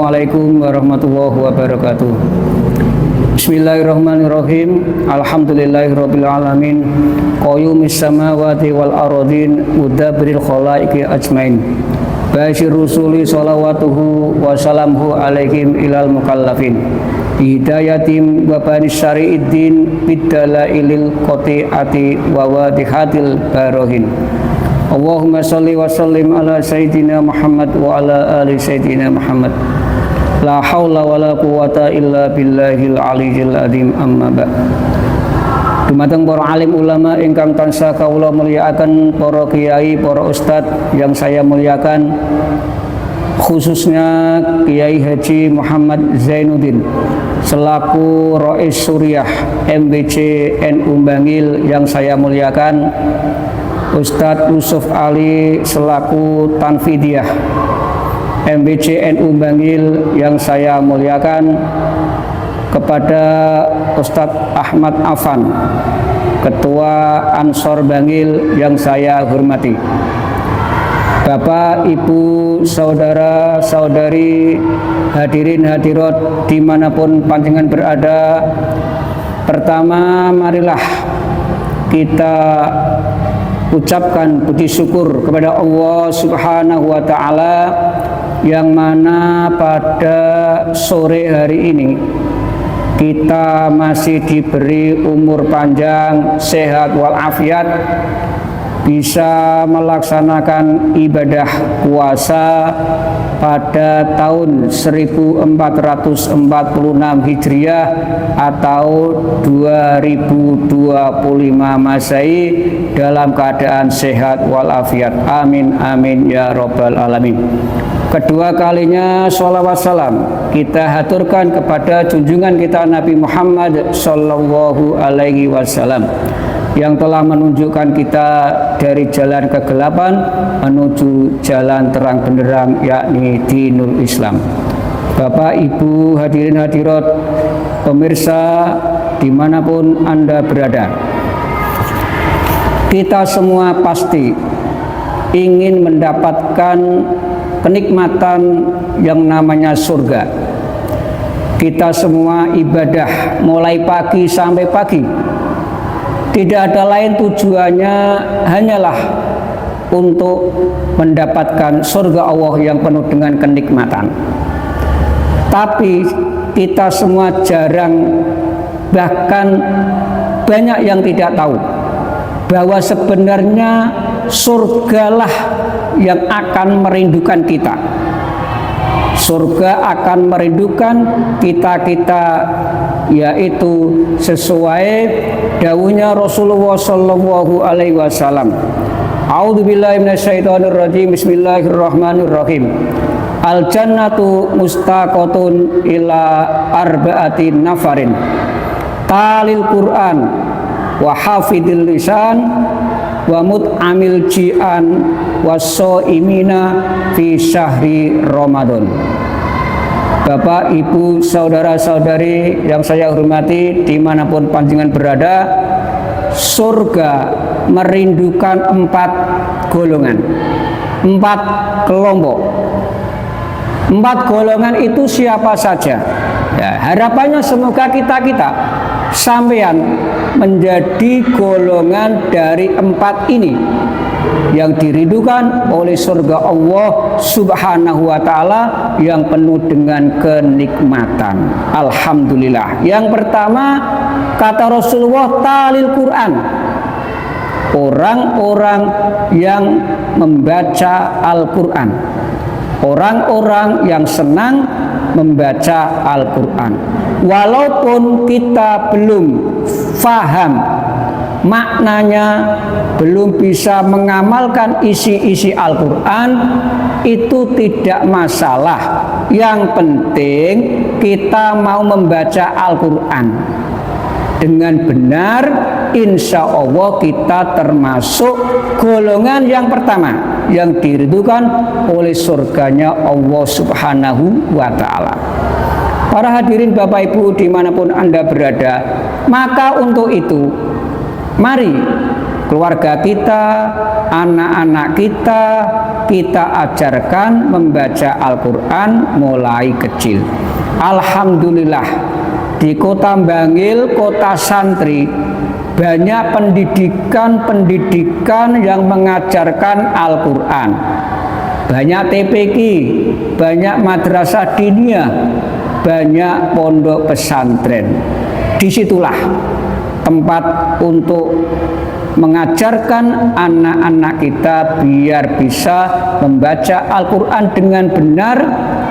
Assalamualaikum warahmatullahi wabarakatuh. Bismillahirrahmanirrahim. Alhamdulillahirabbil alamin. Qayyumis samawati wal ardin mudabbiril khalaiqi ajmain. Basyir rusuli shalawatuhu wa salamuhu alaihim ilal mukallafin. Hidayatim wa banis syari'iddin bidalailil qati'ati wa wadihatil barohin. Allahumma salli wa sallim ala sayyidina Muhammad wa ala ali sayyidina Muhammad. La haula wa la quwata illa billahil aliyyil azim, amma ba'. Dumateng para alim ulama ingkang tansah kawula mulyakaken, para kiai, para ustad yang saya muliakan, khususnya Kiai Haji Muhammad Zainuddin selaku Rais Suriah MBC NU Bangil yang saya muliakan, Ustadz Yusuf Ali selaku Tanfidiyah MBC NU Bangil yang saya muliakan, kepada Ustadz Ahmad Afan Ketua Ansor Bangil yang saya hormati, Bapak, Ibu, Saudara, Saudari, hadirin hadirat dimanapun panjenengan berada. Pertama, marilah kita ucapkan puji syukur kepada Allah Subhanahu wa Ta'ala, yang mana pada sore hari ini kita masih diberi umur panjang, sehat walafiat, bisa melaksanakan ibadah puasa pada tahun 1446 Hijriah atau 2025 Masehi dalam keadaan sehat walafiat. Amin amin ya robbal alamin. Kedua kalinya sholawat salam kita haturkan kepada junjungan kita Nabi Muhammad Sallallahu Alaihi Wasallam, yang telah menunjukkan kita dari jalan kegelapan menuju jalan terang benderang, yakni dinul Islam. Bapak, Ibu, hadirin hadirat, pemirsa dimanapun Anda berada, kita semua pasti ingin mendapatkan kenikmatan yang namanya surga. Kita semua ibadah mulai pagi sampai pagi, tidak ada lain tujuannya hanyalah untuk mendapatkan surga Allah yang penuh dengan kenikmatan. Tapi kita semua jarang, bahkan banyak yang tidak tahu bahwa sebenarnya surgalah yang akan merindukan kita. Surga akan merindukan kita-kita, yaitu sesuai dawuhnya Rasulullah Sallallahu Alaihi Wasallam. A'udzubillahi minasyaitonirrajim. Bismillahirrahmanirrahim. Al jannatu mustaqatun ila arba'ati nafarin talil Quran wa hafidil lisan wa mut'amil ji'an wasoimina fi syahri Ramadan. Bapak, Ibu, saudara-saudari yang saya hormati dimanapun panjenengan berada, surga merindukan 4 golongan, 4 kelompok. 4 golongan itu siapa saja? Ya, harapannya semoga kita sampean menjadi golongan dari 4 ini yang dirindukan oleh surga Allah Subhanahu wa Ta'ala yang penuh dengan kenikmatan. Alhamdulillah. Yang pertama, kata Rasulullah, talil Quran, orang-orang yang membaca Al-Quran, orang-orang yang senang membaca Al-Quran. Walaupun kita belum faham maknanya, belum bisa mengamalkan isi-isi Al-Quran, itu tidak masalah. Yang penting kita mau membaca Al-Quran dengan benar, insya Allah kita termasuk golongan yang pertama yang diridhukan oleh surganya Allah Subhanahu wa Ta'ala. Para hadirin Bapak Ibu dimanapun Anda berada, maka untuk itu mari keluarga kita, anak-anak kita, kita ajarkan membaca Al-Quran mulai kecil. Alhamdulillah, di Kota Bangil, kota santri, banyak pendidikan yang mengajarkan Al-Quran. Banyak TPQ, banyak madrasah diniyah, banyak pondok pesantren. Disitulah tempat untuk mengajarkan anak-anak kita biar bisa membaca Al-Quran dengan benar.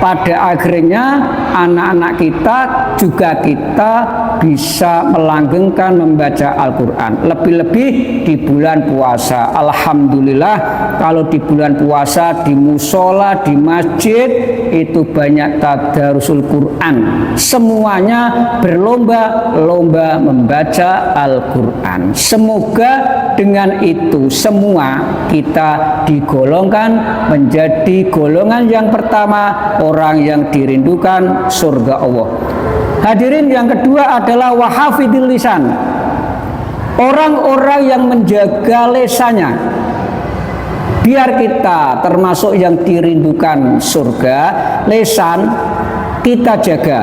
Pada akhirnya anak-anak kita juga kita bisa melanggengkan membaca Al-Quran. Lebih-lebih di bulan puasa. Alhamdulillah, kalau di bulan puasa di musola, di masjid itu banyak tadarusul Quran. Semuanya berlomba-lomba membaca Al-Quran. Semoga dengan itu semua kita digolongkan menjadi golongan yang pertama, orang yang dirindukan surga Allah. Hadirin, yang kedua adalah wahafidil lisan, orang-orang yang menjaga lesannya biar kita termasuk yang dirindukan surga. Lesan kita jaga,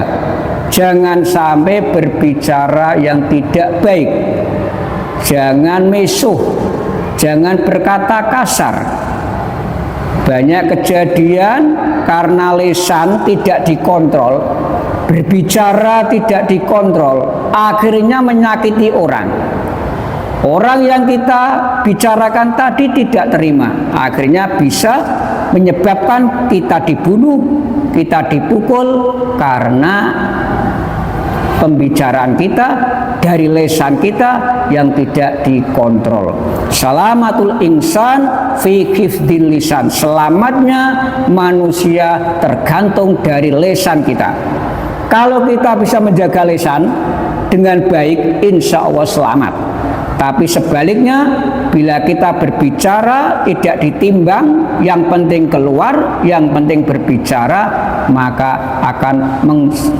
jangan sampai berbicara yang tidak baik, jangan mesuh, jangan berkata kasar. Banyak kejadian karena lisan tidak dikontrol, berbicara tidak dikontrol, akhirnya menyakiti orang. Orang yang kita bicarakan tadi tidak terima, akhirnya bisa menyebabkan kita dibunuh, kita dipukul karena pembicaraan kita dari lisan kita yang tidak dikontrol. Salamatul insan fi hifdzil lisan. Selamatnya manusia tergantung dari lisan kita. Kalau kita bisa menjaga lisan dengan baik, insya Allah selamat. Tapi sebaliknya, bila kita berbicara tidak ditimbang, yang penting keluar, yang penting berbicara, maka akan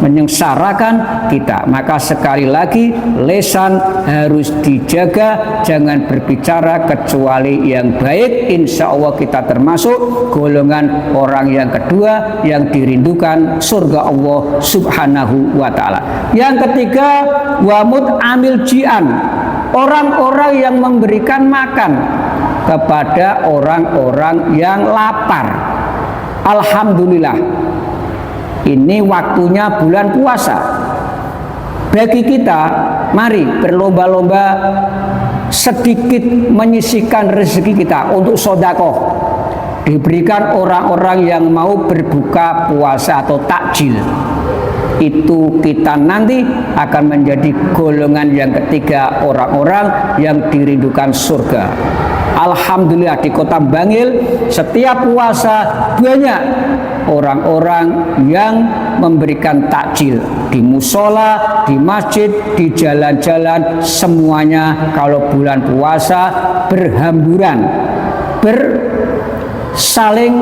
menyengsarakan kita. Maka sekali lagi, lisan harus dijaga, jangan berbicara kecuali yang baik. Insya Allah kita termasuk golongan orang yang kedua yang dirindukan surga Allah Subhanahu wa ta'ala. Yang ketiga, wamut amil jian, orang-orang yang memberikan makan kepada orang-orang yang lapar. Alhamdulillah, ini waktunya bulan puasa. Bagi kita, mari berlomba-lomba sedikit menyisihkan rezeki kita untuk sedekah, diberikan orang-orang yang mau berbuka puasa atau takjil. Itu kita nanti akan menjadi golongan yang ketiga, orang-orang yang dirindukan surga. Alhamdulillah, di Kota Bangil setiap puasa banyak orang-orang yang memberikan takjil di musola, di masjid, di jalan-jalan, semuanya kalau bulan puasa berhamburan, saling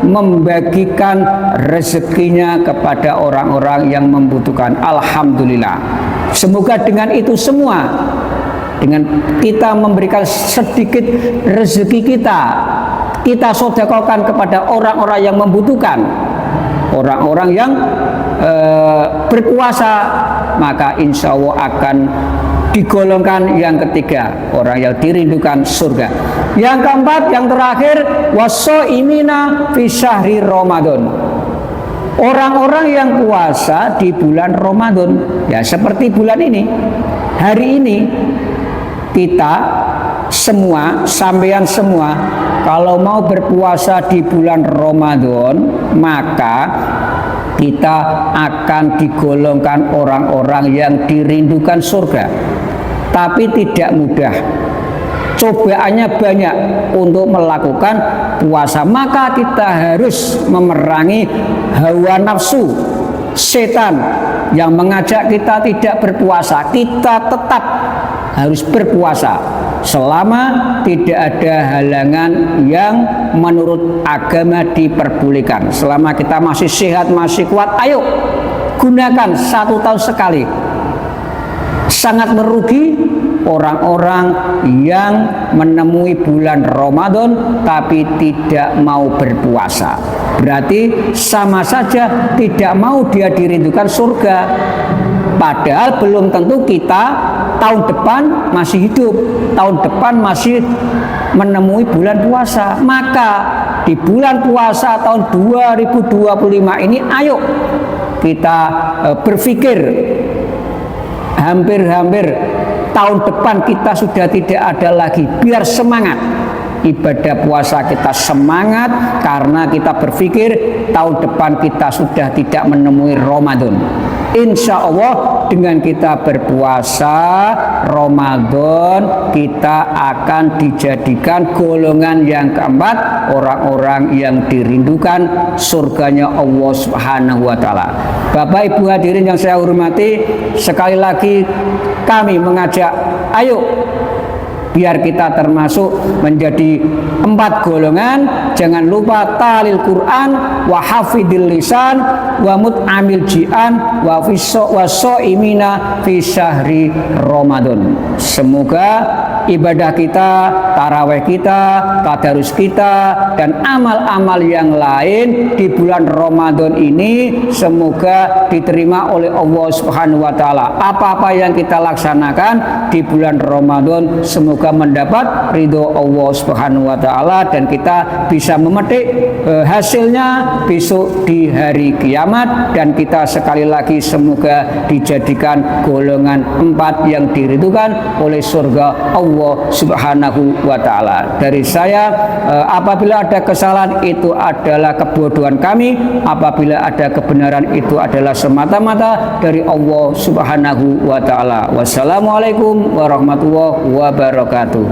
membagikan rezekinya kepada orang-orang yang membutuhkan. Alhamdulillah. Semoga dengan itu semua, dengan kita memberikan sedikit rezeki kita sedekahkan kepada orang-orang yang membutuhkan, orang-orang yang berpuasa, maka insya Allah akan digolongkan yang ketiga, orang yang dirindukan surga. Yang keempat, yang terakhir, washoimina fi syahri Ramadan, orang-orang yang puasa di bulan Ramadan. Ya seperti bulan ini, hari ini kita semua, sampean semua, kalau mau berpuasa di bulan Ramadan, maka kita akan digolongkan orang-orang yang dirindukan surga. Tapi tidak mudah, cobaannya banyak untuk melakukan puasa. Maka kita harus memerangi hawa nafsu setan yang mengajak kita tidak berpuasa. Kita tetap harus berpuasa selama tidak ada halangan yang menurut agama diperbolehkan. Selama kita masih sehat, masih kuat, ayo gunakan 1 tahun sekali. Sangat merugi orang-orang yang menemui bulan Ramadan tapi tidak mau berpuasa. Berarti sama saja tidak mau dia dirindukan surga. Padahal belum tentu kita tahun depan masih hidup, tahun depan masih menemui bulan puasa. Maka di bulan puasa tahun 2025 ini ayo kita berpikir hampir-hampir tahun depan kita sudah tidak ada lagi. Biar semangat ibadah puasa kita, semangat karena kita berpikir tahun depan kita sudah tidak menemui Ramadan. Insya Allah dengan kita berpuasa Ramadan kita akan dijadikan golongan yang keempat, orang-orang yang dirindukan surganya Allah Subhanahu wa Ta'ala. Bapak Ibu hadirin yang saya hormati, sekali lagi kami mengajak, ayo biar kita termasuk menjadi 4 golongan. Jangan lupa talil Quran, wa hafidil lisan, wa mut'amil ji'an, wa so'imina fi syahri Ramadan. Semoga ibadah kita, taraweh kita, tadarus kita, dan amal-amal yang lain di bulan Ramadan ini semoga diterima oleh Allah Subhanahu wa Ta'ala. Apa-apa yang kita laksanakan di bulan Ramadan semoga mendapat ridho Allah Subhanahu wa Ta'ala dan kita bisa memetik hasilnya besok di hari kiamat, dan kita sekali lagi semoga dijadikan golongan 4 yang diridhokan oleh surga Allah Subhanahu wa Ta'ala. Dari saya, apabila ada kesalahan itu adalah kebodohan kami, apabila ada kebenaran itu adalah semata-mata dari Allah Subhanahu wa Ta'ala. Wassalamualaikum warahmatullahi wabarakatuh.